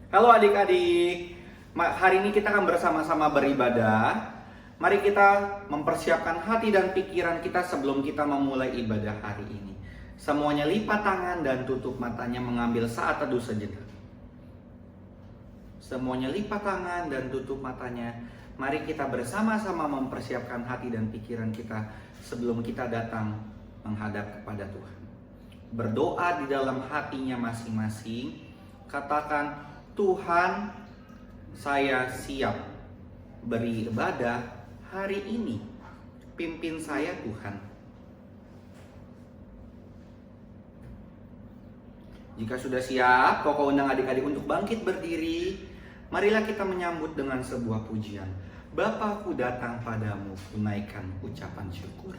Halo adik-adik, hari ini kita akan bersama-sama beribadah. Mari kita mempersiapkan hati dan pikiran kita sebelum kita memulai ibadah hari ini. Semuanya lipat tangan dan tutup matanya mengambil saat teduh sejenak. Semuanya lipat tangan dan tutup matanya. Mari kita bersama-sama mempersiapkan hati dan pikiran kita sebelum kita datang menghadap kepada Tuhan. Berdoa di dalam hatinya masing-masing. Katakan, Tuhan, saya siap beribadah hari ini. Pimpin saya, Tuhan. Jika sudah siap, Koko undang adik-adik untuk bangkit berdiri. Marilah kita menyambut dengan sebuah pujian. Bapakku datang padamu, tunaikan ucapan syukur.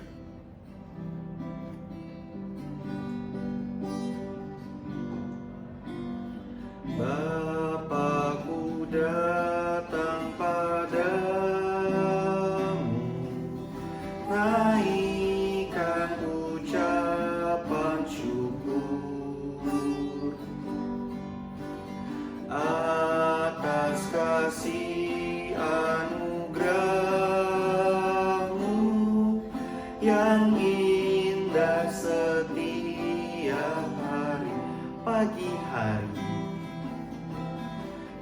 Bapakku datang padamu, naikkan ucapan syukur atas kasih anugerah-Mu yang indah setiap hari.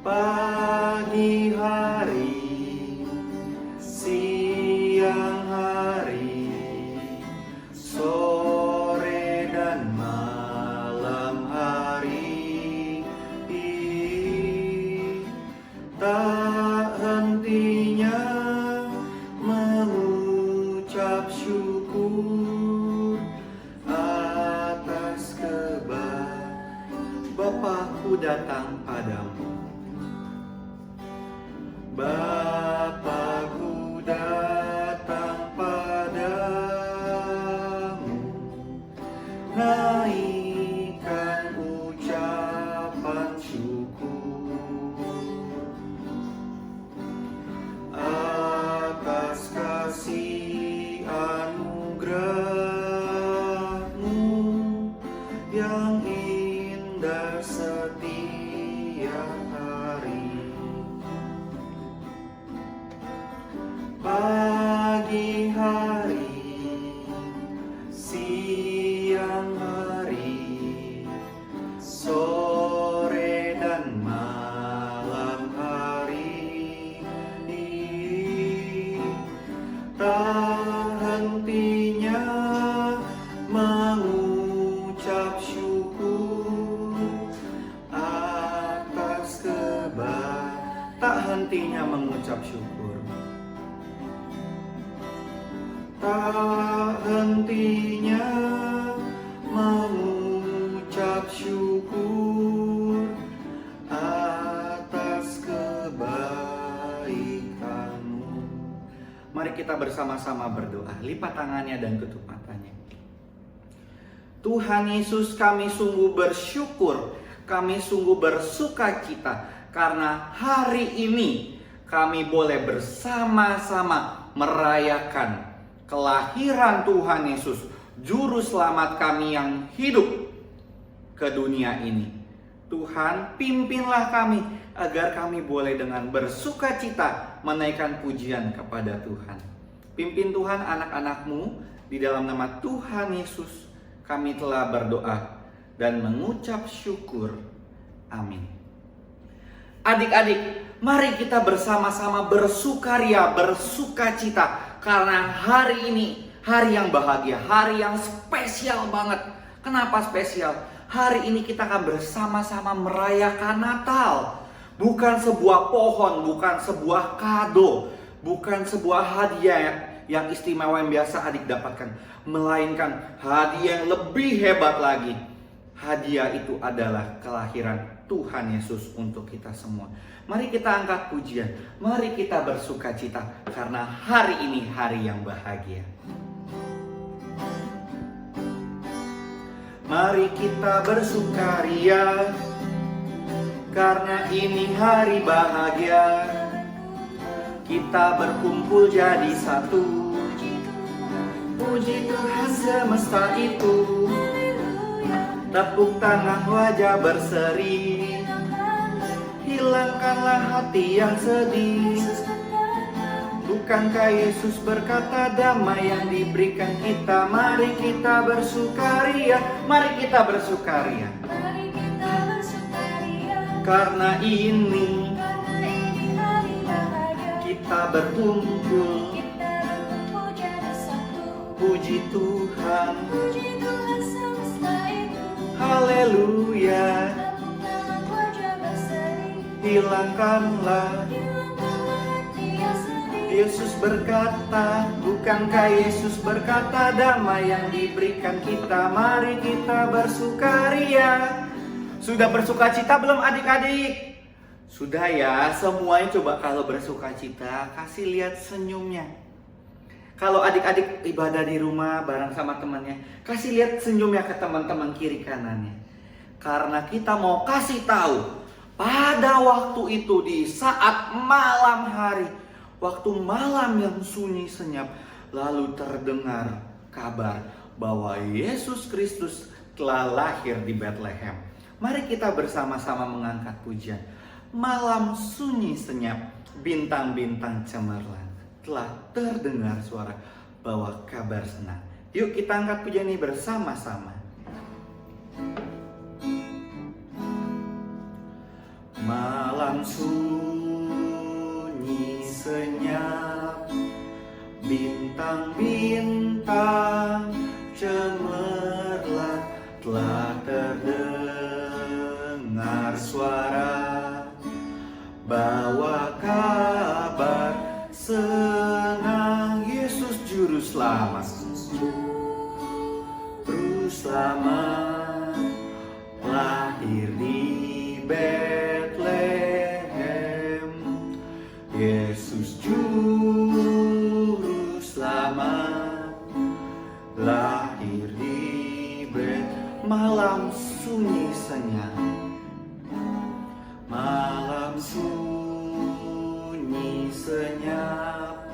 Pagi hari, siang hari, sore dan malam hari, tak hentinya mengucap syukur atas Bapakku datang padamu. Bapakku datang padamu, naikkan ucapan syukur atas kasih anugerah-Mu yang indah setiap hari. Pagi hari, siang hari, sore dan malam hari, tak hentinya mengucap syukur atas tak hentinya mengucap syukur. Tak hentinya mengucap syukur atas kebaikan-Mu. Mari kita bersama-sama berdoa. Lipat tangannya dan tutup matanya. Tuhan Yesus, kami sungguh bersyukur, kami sungguh bersukacita karena hari ini kami boleh bersama-sama merayakan kelahiran Tuhan Yesus, Juru Selamat kami yang hidup ke dunia ini. Tuhan, pimpinlah kami agar kami boleh dengan bersukacita menaikkan pujian kepada Tuhan. Pimpin Tuhan anak-anak-Mu, di dalam nama Tuhan Yesus kami telah berdoa dan mengucap syukur. Amin. Adik-adik, mari kita bersama-sama bersukaria, bersukacita karena hari ini hari yang bahagia, hari yang spesial banget. Kenapa spesial? Hari ini kita akan bersama-sama merayakan Natal. Bukan sebuah pohon, bukan sebuah kado, bukan sebuah hadiah yang istimewa yang biasa adik dapatkan, melainkan hadiah yang lebih hebat lagi. Hadiah itu adalah kelahiran Tuhan Yesus untuk kita semua. Mari kita angkat pujian, mari kita bersukacita karena hari ini hari yang bahagia. Mari kita bersukaria karena ini hari bahagia. Kita berkumpul jadi satu, puji Tuhan semesta itu. Tepuk tangan wajah berseri, hilangkanlah hati yang sedih. Bukankah Yesus berkata damai yang diberikan kita? Mari kita bersukaria, mari kita bersukaria. Karena ini kita berkumpul. Puji Tuhan, haleluya. Hilangkanlah. Yesus berkata, bukankah Yesus berkata damai yang diberikan kita? Mari kita bersukaria. Sudah bersukacita belum adik-adik? Sudah ya, semuanya coba kalau bersukacita kasih lihat senyumnya. Kalau adik-adik ibadah di rumah bareng sama temannya, kasih lihat senyumnya ke teman-teman kiri kanannya. Karena kita mau kasih tahu, pada waktu itu di saat malam hari, waktu malam yang sunyi senyap, lalu terdengar kabar bahwa Yesus Kristus telah lahir di Bethlehem. Mari kita bersama-sama mengangkat pujian. Malam sunyi senyap, bintang-bintang cemerlang, telah terdengar suara bawa kabar senang. Yuk kita angkat pujian ini bersama-sama. Malam sunyi senyap, bintang-bintang cemerlang, telah terdengar suara bawa kabar senang. Yesus juru selamat, juru selamat lahir di Bethlehem. Yesus juru selamat lahir di Bethlehem. Malam sunyi senyap, malam sunyi senyap,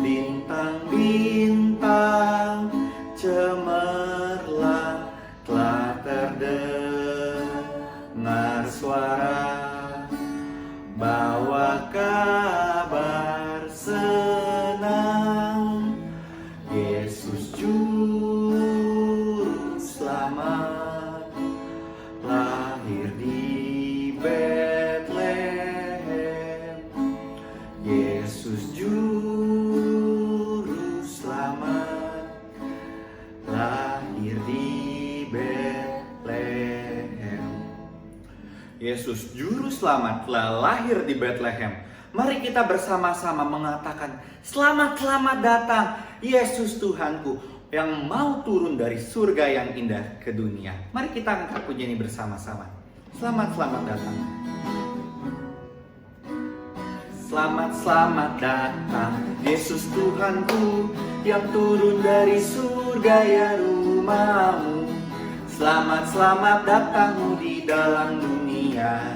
bintang-bintang cemerlang, telah terdengar suara bawa kabar senang. Yesus juru selamat lahir di Bethlehem. Yesus juru selamat lahir di Bethlehem. Yesus juru selamat telah lahir di Bethlehem. Mari kita bersama-sama mengatakan, selamat-selamat datang Yesus Tuhanku yang mau turun dari surga yang indah ke dunia. Mari kita angkat pujian ini bersama-sama. Selamat-selamat datang. Selamat-selamat datang Yesus Tuhanku yang turun dari surga ya rumahmu. Selamat-selamat datangmu di dalam dunia.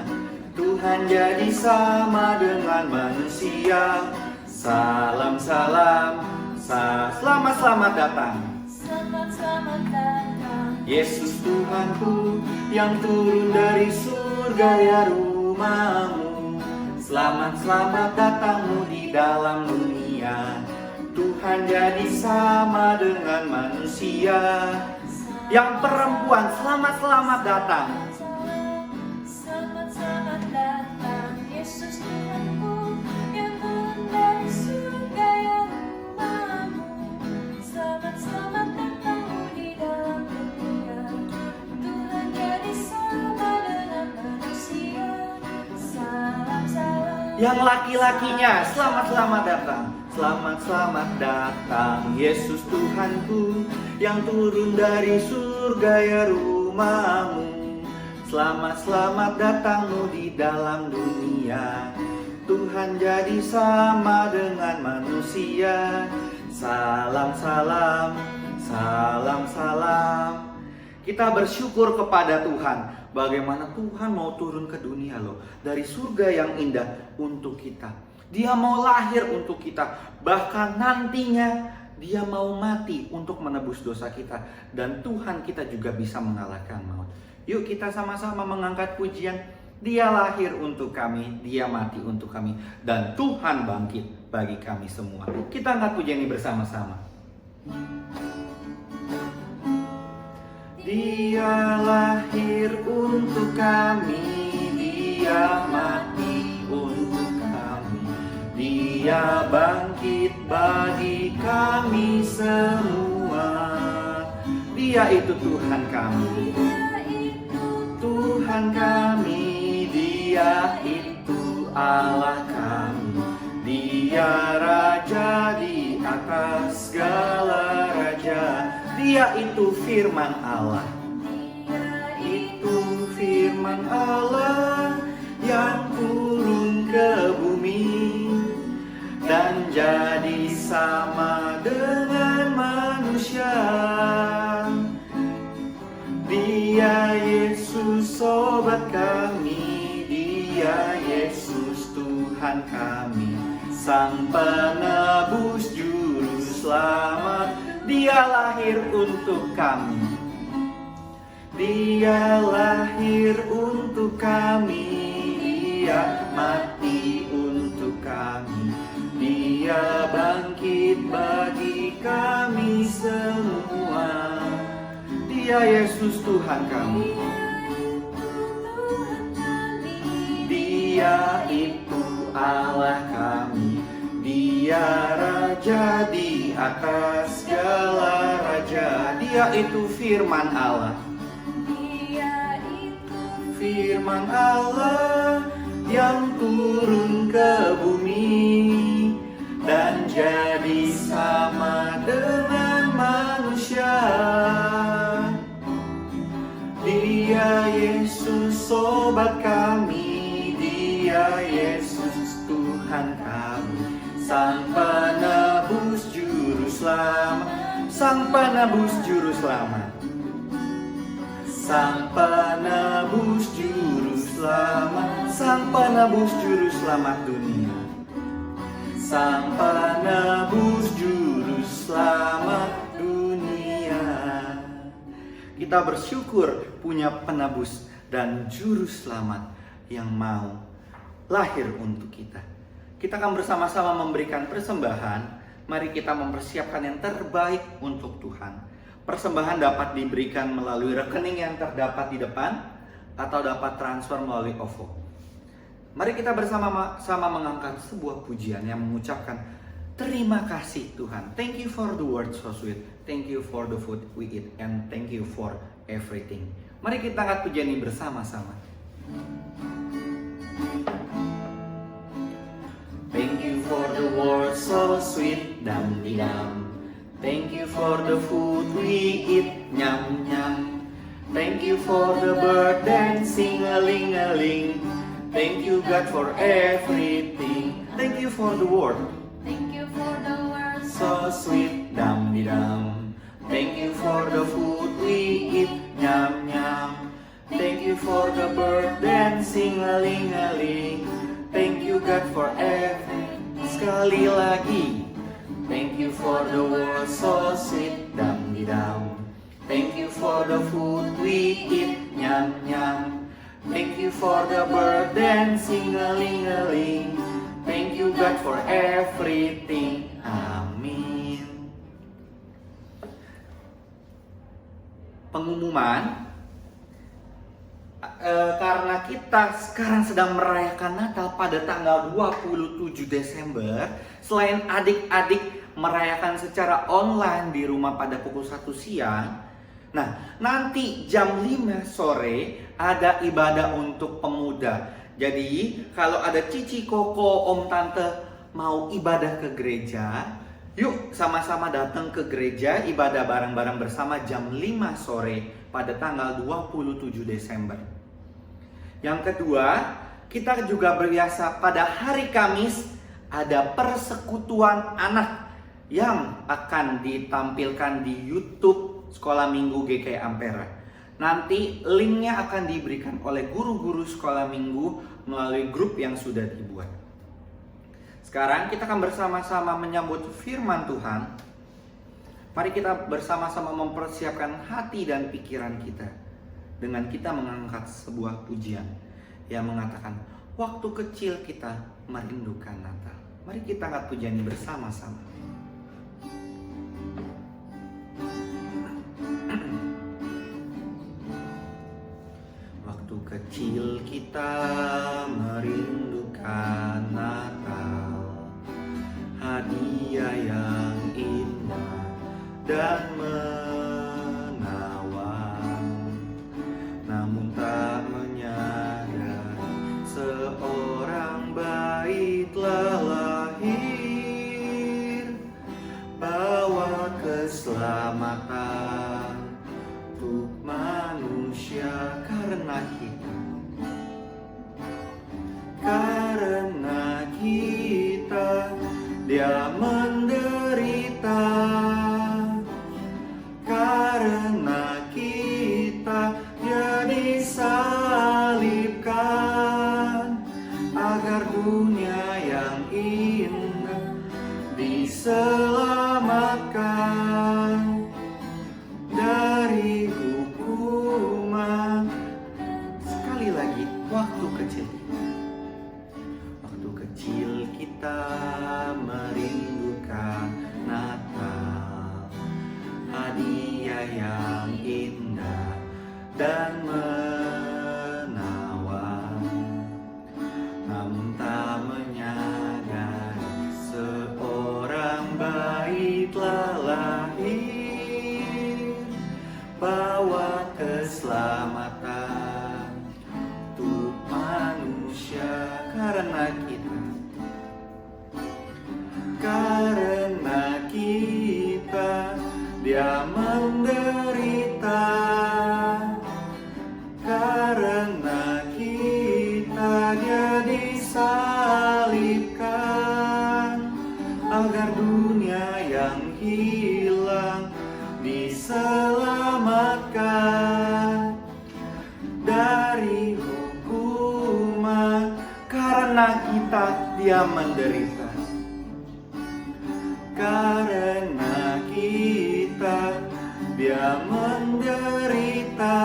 Tuhan jadi sama dengan manusia. Salam-salam, selamat-selamat datang. Selamat-selamat datang Yesus Tuhanku yang turun dari surga ya rumahmu. Selamat-selamat datangmu di dalam dunia. Tuhan jadi sama dengan manusia. Yang perempuan, selamat-selamat datang. Selamat-selamat datang Yesus Tuhanku yang turun dari surga ya rumahmu. Selamat-selamat datangmu di dalam dunia. Tuhan jadi sama dengan manusia. Salam-salam. Yang laki-lakinya, selamat-selamat datang. Selamat-selamat datang Yesus Tuhanku yang turun dari surga ya rumahmu. Selamat-selamat datangmu di dalam dunia. Tuhan jadi sama dengan manusia. Salam-salam, salam-salam. Kita bersyukur kepada Tuhan. Bagaimana Tuhan mau turun ke dunia loh. Dari surga yang indah untuk kita. Dia mau lahir untuk kita. Bahkan nantinya Dia mau mati untuk menebus dosa kita. Dan Tuhan kita juga bisa mengalahkan maut. Yuk kita sama-sama mengangkat pujian. Dia lahir untuk kami, Dia mati untuk kami, dan Tuhan bangkit bagi kami semua. Kita angkat pujian ini bersama-sama. Dia lahir untuk kami, Dia mati untuk kami, Dia bangkit bagi kami semua. Dia itu Tuhan kami, Tuhan kami, Dia itu Allah kami, Dia Raja di atas segala raja. Dia itu firman Allah, itu firman Allah yang turun ke bumi dan jadi sama dengan manusia. Dia Yesus sobat kami, Dia Yesus Tuhan kami, Sang penebus juru selamat. Dia lahir untuk kami, Dia lahir untuk kami, Dia mati untuk kami, Dia bangkit bagi kami semua. Dia Yesus Tuhan kami, Dia itu Allah kami, Dia Raja di atas segala raja. Dia itu firman Allah, firman Allah yang turun ke bumi dan jadi sama dengan manusia. Dia Yesus sobat kami, Dia Yesus Tuhan kami, Sang penebus juru selamat, Sang penebus juru selamat, Sang penebus juru selamat, Sang penebus juru selamat dunia, Sang penebus juru selamat dunia. Kita bersyukur punya penebus dan juru selamat yang mau lahir untuk kita. Kita akan bersama-sama memberikan persembahan. Mari kita mempersiapkan yang terbaik untuk Tuhan. Persembahan dapat diberikan melalui rekening yang terdapat di depan atau dapat transfer melalui OVO. Mari kita bersama-sama mengangkat sebuah pujian yang mengucapkan terima kasih Tuhan. Thank you for the word so sweet. Thank you for the food we eat. And thank you for everything. Mari kita angkat pujian ini bersama-sama. Thank you for the word so sweet, dam di dam. Thank you for the food we eat, nyam nyam. Thank you for the bird dancing, a ling a ling. Thank you God for everything. Thank you for the word. Thank you for the word So sweet, dam di dam. Thank you for the food we eat, nyam nyam. Thank you for the bird dancing, a ling a ling. Thank you God for everything. Sekali lagi. Thank you for the word so sweet, dam di dam. Thank you for the food we eat, nyam nyam. Thank you for the bird dancing, a ling a ling. Thank you God for everything. Amin. Pengumuman, karena kita sekarang sedang merayakan Natal pada tanggal 27 Desember, selain adik-adik merayakan secara online di rumah pada pukul 1 siang, nah nanti jam 5 sore ada ibadah untuk pemuda. Jadi kalau ada cici, koko, om, tante mau ibadah ke gereja, yuk sama-sama datang ke gereja ibadah bareng-bareng bersama jam 5 sore pada tanggal 27 Desember. Yang kedua, kita juga berbiasa pada hari Kamis ada persekutuan anak yang akan ditampilkan di YouTube Sekolah Minggu GKI Ampera. Nanti linknya akan diberikan oleh guru-guru sekolah minggu melalui grup yang sudah dibuat. Sekarang kita akan bersama-sama menyambut firman Tuhan. Mari kita bersama-sama mempersiapkan hati dan pikiran kita dengan kita mengangkat sebuah pujian yang mengatakan waktu kecil kita merindukan Natal. Mari kita angkat pujian ini bersama-sama. Waktu kecil kita merindukan Natal, hadiah yang indah dan menawan, namun tak menyadari seorang bayi telah lahir, bawa keselamatan untuk manusia. Karena kita dia menderita, karena kita dia disalibkan, agar dunia yang indah diselamatkan dari hukuman. Sekali lagi, waktu kecil kita merindukan Natal, hadiah yang indah dan menawan, namun tak menyadari seorang bayi telah lahir, bawa keselamatan untuk manusia. Karena kita dia menderita, karena kita dia disalibkan, agar dunia yang hilang diselamatkan dari hukuman. Karena kita dia menderita, karena kita dia menderita,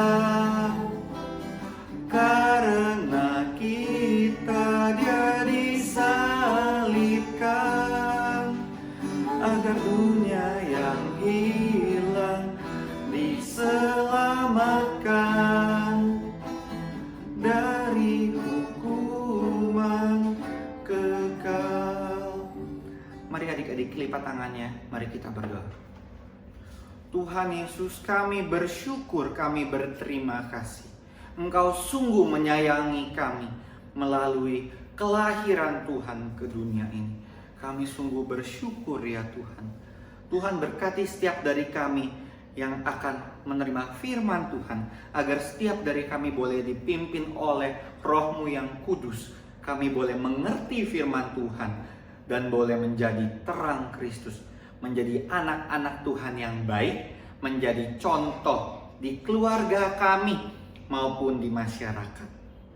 karena kita dia disalibkan, agar dunia yang hilang diselamatkan dari hukuman kekal. Mari adik-adik lipat tangannya, mari kita berdoa. Tuhan Yesus, kami bersyukur, kami berterima kasih. Engkau sungguh menyayangi kami melalui kelahiran Tuhan ke dunia ini. Kami sungguh bersyukur ya Tuhan. Tuhan berkati setiap dari kami yang akan menerima firman Tuhan, agar setiap dari kami boleh dipimpin oleh Roh-Mu yang kudus. Kami boleh mengerti firman Tuhan dan boleh menjadi terang Kristus, menjadi anak-anak Tuhan yang baik, menjadi contoh di keluarga kami maupun di masyarakat.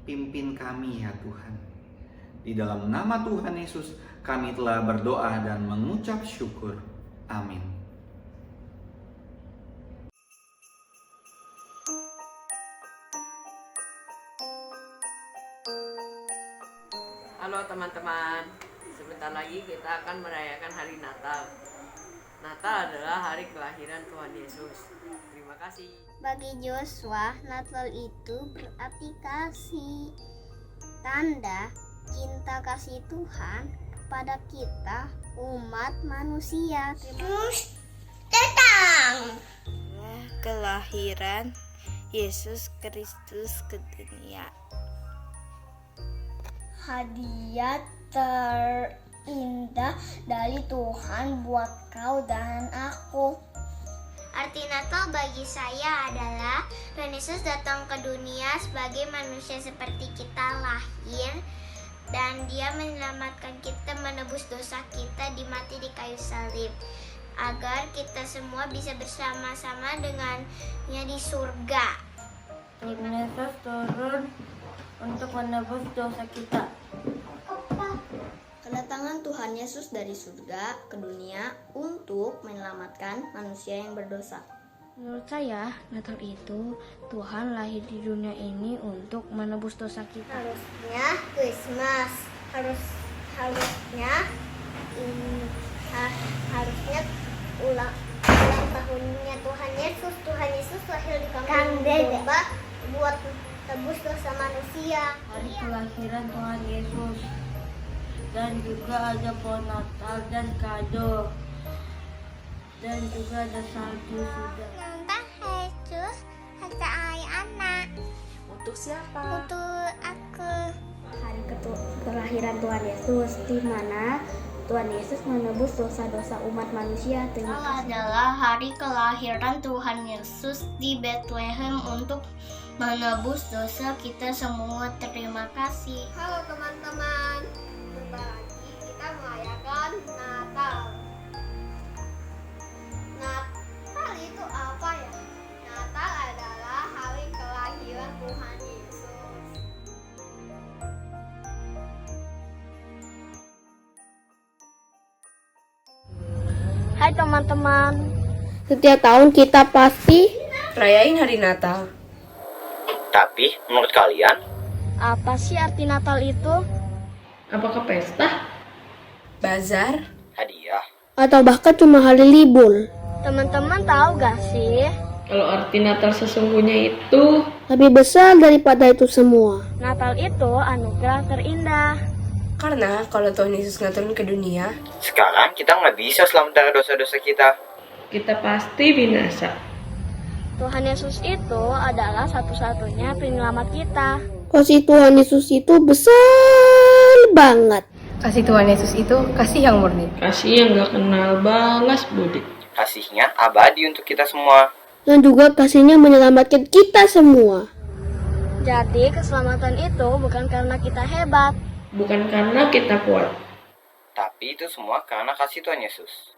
Pimpin kami ya Tuhan. Di dalam nama Tuhan Yesus kami telah berdoa dan mengucap syukur. Amin. Halo teman-teman, sebentar lagi kita akan merayakan hari Natal. Natal adalah hari kelahiran Tuhan Yesus. Terima kasih. Bagi Joshua, Natal itu berarti kasih, tanda cinta kasih Tuhan kepada kita, umat manusia. Datang kelahiran Yesus Kristus ke dunia. Hadiah terindah dari Tuhan buat kau dan aku. Arti Natal bagi saya adalah Tuhan Yesus datang ke dunia sebagai manusia seperti kita, lahir, dan Dia menyelamatkan kita, menebus dosa kita, mati di kayu salib, agar kita semua bisa bersama-sama dengannya di surga. Tuhan Yesus turun untuk menebus dosa kita. Kedatangan Tuhan Yesus dari surga ke dunia untuk menyelamatkan manusia yang berdosa. Menurut saya, Natal itu Tuhan lahir di dunia ini untuk menebus dosa kita. Harusnya Christmas. Harusnya ini harusnya ulang tahunnya Tuhan Yesus. Tuhan Yesus lahir di kampung domba buat tebus dosa manusia. Hari kelahiran Tuhan Yesus. Dan juga ada pohon Natal dan kado. Dan juga ada salju sudah. Nambah Yesus kata ayah anak. Untuk siapa? Untuk aku. Hari kelahiran Tuhan Yesus, di mana Tuhan Yesus menebus dosa-dosa umat manusia. Terima kasih. Adalah hari kelahiran Tuhan Yesus di Bethlehem untuk menebus dosa kita semua. Terima kasih. Halo teman-teman. Bentar lagi kita merayakan Natal. Natal itu apa ya? Natal adalah hari kelahiran Tuhan Yesus. Hai teman-teman, setiap tahun kita pasti Rayain hari Natal. Tapi menurut kalian, apa sih arti Natal itu? Apakah pesta? Bazar? hadiah. Atau bahkan cuma hari libur? Teman-teman tahu gak sih? Kalau arti Natal sesungguhnya itu Lebih besar daripada itu semua. Natal itu anugerah terindah. karena kalau Tuhan Yesus turun ke dunia, Sekarang kita nggak bisa selamat dari dosa-dosa kita. kita pasti binasa. Tuhan Yesus itu adalah satu-satunya penyelamat kita. Kasih Tuhan Yesus itu besar banget. Kasih Tuhan Yesus itu kasih yang murni. Kasih yang gak kenal balas budi. Kasihnya abadi untuk kita semua. Dan juga kasihnya menyelamatkan kita semua. Jadi keselamatan itu bukan karena kita hebat. Bukan karena kita kuat. Tapi itu semua karena kasih Tuhan Yesus.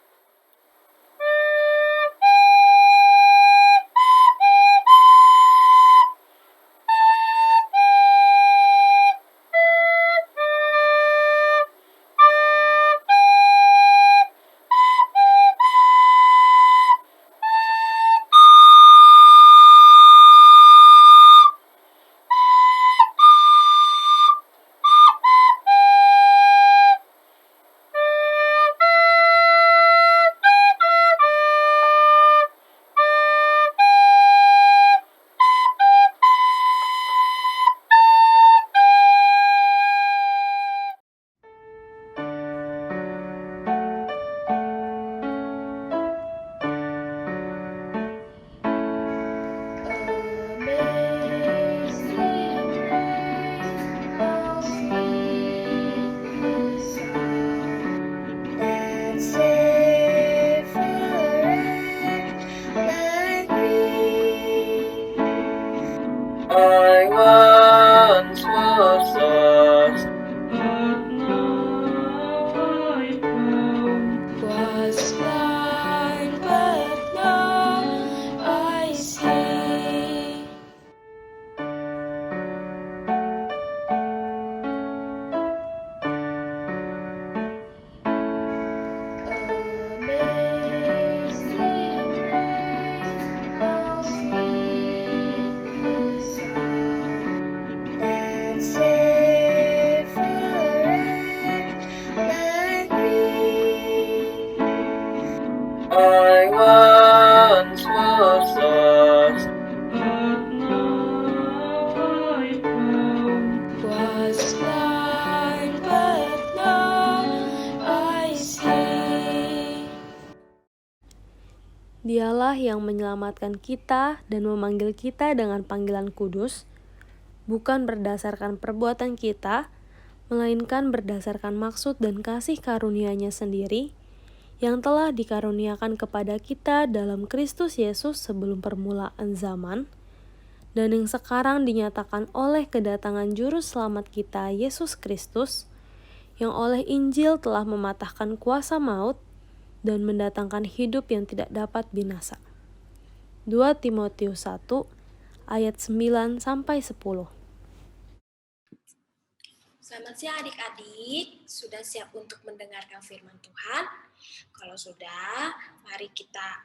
I once was lost, But now I found. Was blind, but now I see. I once was lost, But now I found. Was blind, but now I see. Dialah yang menyelamatkan kita dan memanggil kita dengan panggilan kudus, bukan berdasarkan perbuatan kita, melainkan berdasarkan maksud dan kasih karunia-Nya sendiri, yang telah dikaruniakan kepada kita dalam Kristus Yesus sebelum permulaan zaman, dan yang sekarang dinyatakan oleh kedatangan Juru Selamat kita, Yesus Kristus, yang oleh Injil telah mematahkan kuasa maut dan mendatangkan hidup yang tidak dapat binasa. 2 Timotius 1 ayat 9-10. Selamat siang adik-adik, sudah siap untuk mendengarkan firman Tuhan? Kalau sudah, mari kita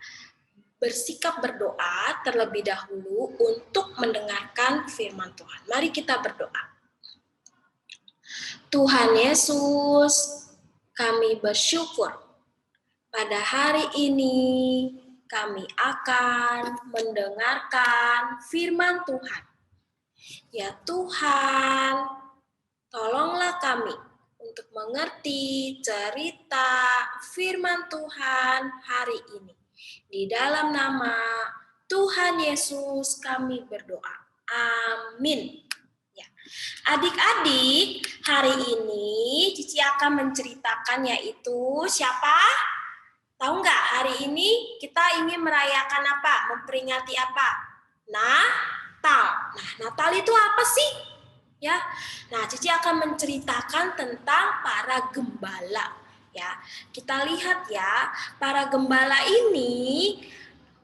bersikap berdoa terlebih dahulu untuk mendengarkan firman Tuhan. Mari kita berdoa. Tuhan Yesus, kami bersyukur pada hari ini kami akan mendengarkan firman Tuhan. Ya Tuhan, tolonglah kami untuk mengerti cerita firman Tuhan hari ini. Di dalam nama Tuhan Yesus kami berdoa. Amin. Ya. Adik-adik, hari ini Cici akan menceritakan yaitu siapa? Tahu nggak hari ini kita ingin merayakan apa? Memperingati apa? Natal. Nah, Natal itu apa sih? Ya. Nah, Cici akan menceritakan tentang para gembala. Ya, kita lihat ya, para gembala ini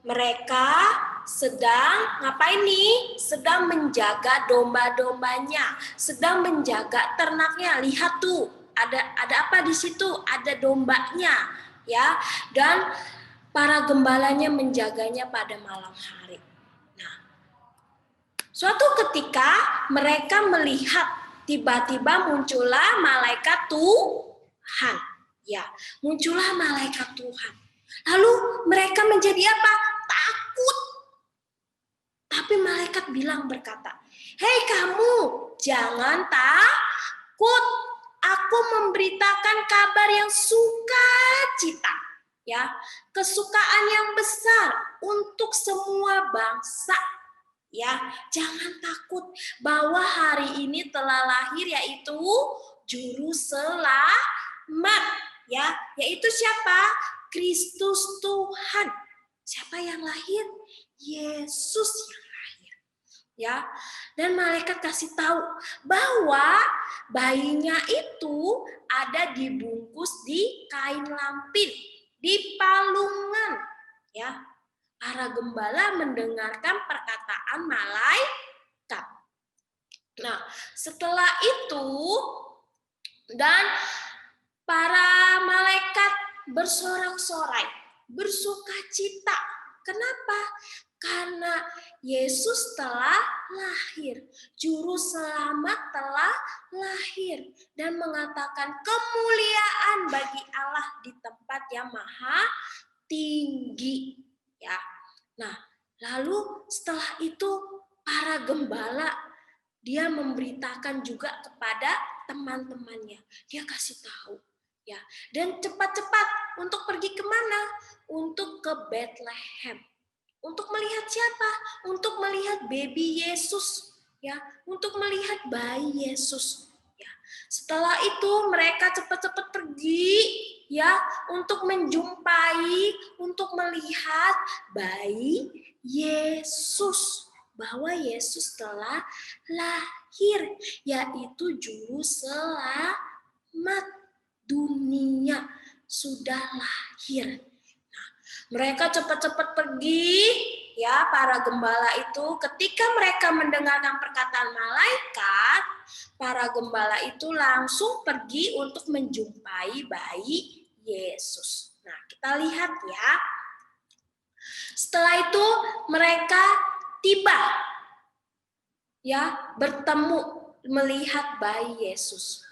mereka sedang ngapain nih? Sedang menjaga domba-dombanya, sedang menjaga ternaknya. Lihat tuh, ada apa di situ? Ada dombanya, ya. Dan para gembalanya menjaganya pada malam hari. Nah, suatu ketika mereka melihat tiba-tiba muncullah malaikat Tuhan. Ya, muncullah malaikat Tuhan. Lalu mereka menjadi apa? Takut. Tapi malaikat berkata, "Hei kamu, jangan takut. Aku memberitakan kabar yang sukacita, ya, kesukaan yang besar untuk semua bangsa. Ya, jangan takut bahwa hari ini telah lahir yaitu juru selamat. Ya, yaitu siapa? Kristus Tuhan. Siapa yang lahir? Yesus yang lahir. Ya, dan malaikat kasih tahu bahwa bayinya itu ada dibungkus di kain lampin, di palungan. Ya, para gembala mendengarkan perkataan malaikat. Nah, setelah itu dan para malaikat bersorak-sorai, bersukacita. Kenapa? Karena Yesus telah lahir, juru selamat telah lahir dan mengatakan kemuliaan bagi Allah di tempat yang maha tinggi. Ya. Nah, lalu setelah itu para gembala dia memberitakan juga kepada teman-temannya. Dia kasih tahu. Ya, dan cepat-cepat untuk pergi kemana? Untuk ke Bethlehem. Untuk melihat siapa? Untuk melihat baby Yesus. Ya, untuk melihat bayi Yesus. Ya, setelah itu mereka cepat-cepat pergi, ya, untuk menjumpai, untuk melihat bayi Yesus. Bahwa Yesus telah lahir, yaitu juru selamat. Dunia sudah lahir. Nah, mereka cepat-cepat pergi, ya, para gembala itu. Ketika mereka mendengarkan perkataan malaikat, para gembala itu langsung pergi untuk menjumpai bayi Yesus. Nah, kita lihat ya. Setelah itu mereka tiba, ya, bertemu melihat bayi Yesus.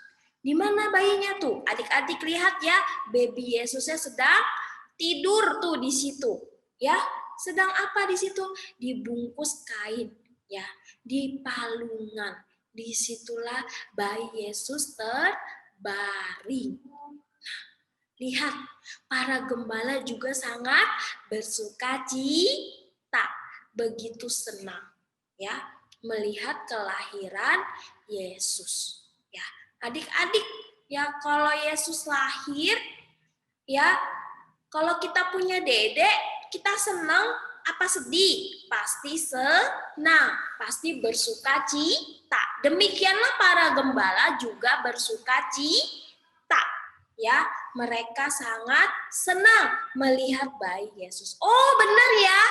Di mana bayinya tuh? Adik-adik lihat ya, baby Yesusnya sedang tidur tuh di situ. Ya, sedang apa di situ? Dibungkus kain, ya, di palungan. Disitulah bayi Yesus terbaring. Nah, lihat, para gembala juga sangat bersukacita, begitu senang, ya, melihat kelahiran Yesus. Ya. Adik-adik, ya, kalau Yesus lahir, ya, kalau kita punya dedek, kita senang apa sedih? Pasti senang, pasti bersukacita. Demikianlah para gembala juga bersukacita. Ya, mereka sangat senang melihat bayi Yesus. Oh, benar ya,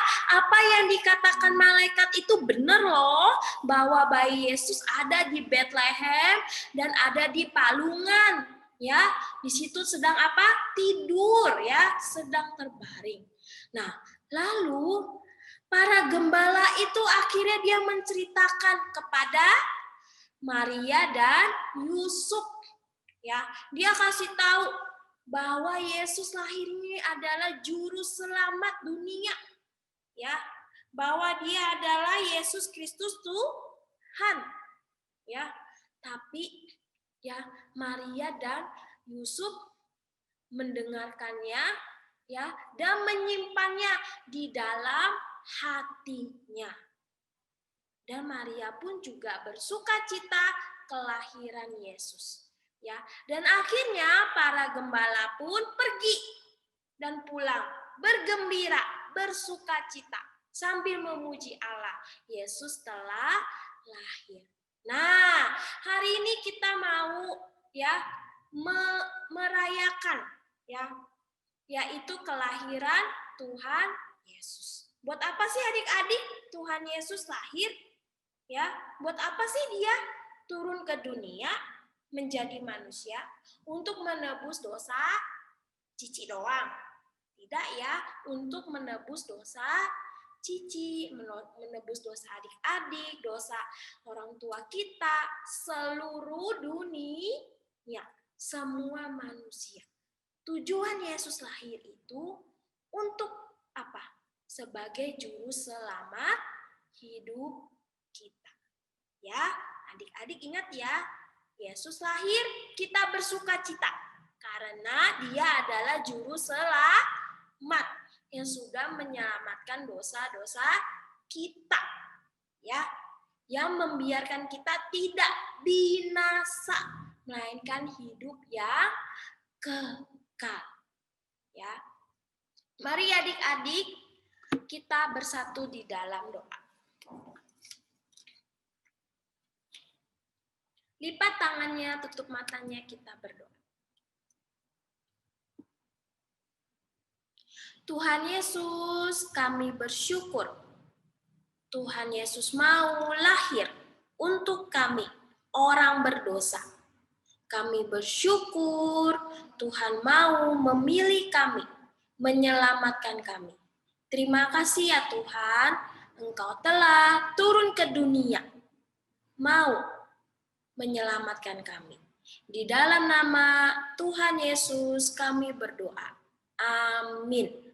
apa yang dikatakan malaikat itu benar loh, bahwa bayi Yesus ada di Bethlehem dan ada di palungan. Ya, di situ sedang apa? Tidur, ya, sedang terbaring. Nah, Lalu para gembala itu akhirnya dia menceritakan kepada Maria dan Yusuf. Ya, dia kasih tahu bahwa Yesus lahir ini adalah juru selamat dunia. Ya, bahwa dia adalah Yesus Kristus Tuhan. Ya, tapi ya Maria dan Yusuf mendengarkannya ya dan menyimpannya di dalam hatinya. Dan Maria pun juga bersukacita kelahiran Yesus. Ya, dan akhirnya para gembala pun pergi dan pulang bergembira, bersukacita sambil memuji Allah. Yesus telah lahir. Nah, hari ini kita mau ya merayakan ya yaitu kelahiran Tuhan Yesus. Buat apa sih adik-adik Tuhan Yesus lahir? Ya, buat apa sih dia turun ke dunia menjadi manusia untuk menebus dosa Cici doang? Tidak ya, untuk menebus dosa Cici, menebus dosa adik-adik, dosa orang tua kita, seluruh dunia, semua manusia. Tujuan Yesus lahir itu untuk apa? Sebagai juru selamat hidup kita. Ya, adik-adik ingat ya, Yesus lahir kita bersukacita karena dia adalah juru selamat yang sudah menyelamatkan dosa-dosa kita. Ya, yang membiarkan kita tidak binasa, melainkan hidup yang kekal. Ya. Mari adik-adik kita bersatu di dalam doa. Lipat tangannya, tutup matanya, kita berdoa. Tuhan Yesus, kami bersyukur. Tuhan Yesus mau lahir untuk kami, orang berdosa. Kami bersyukur Tuhan mau memilih kami, menyelamatkan kami. Terima kasih ya Tuhan, Engkau telah turun ke dunia, mau menyelamatkan kami. Di dalam nama Tuhan Yesus kami berdoa. Amin.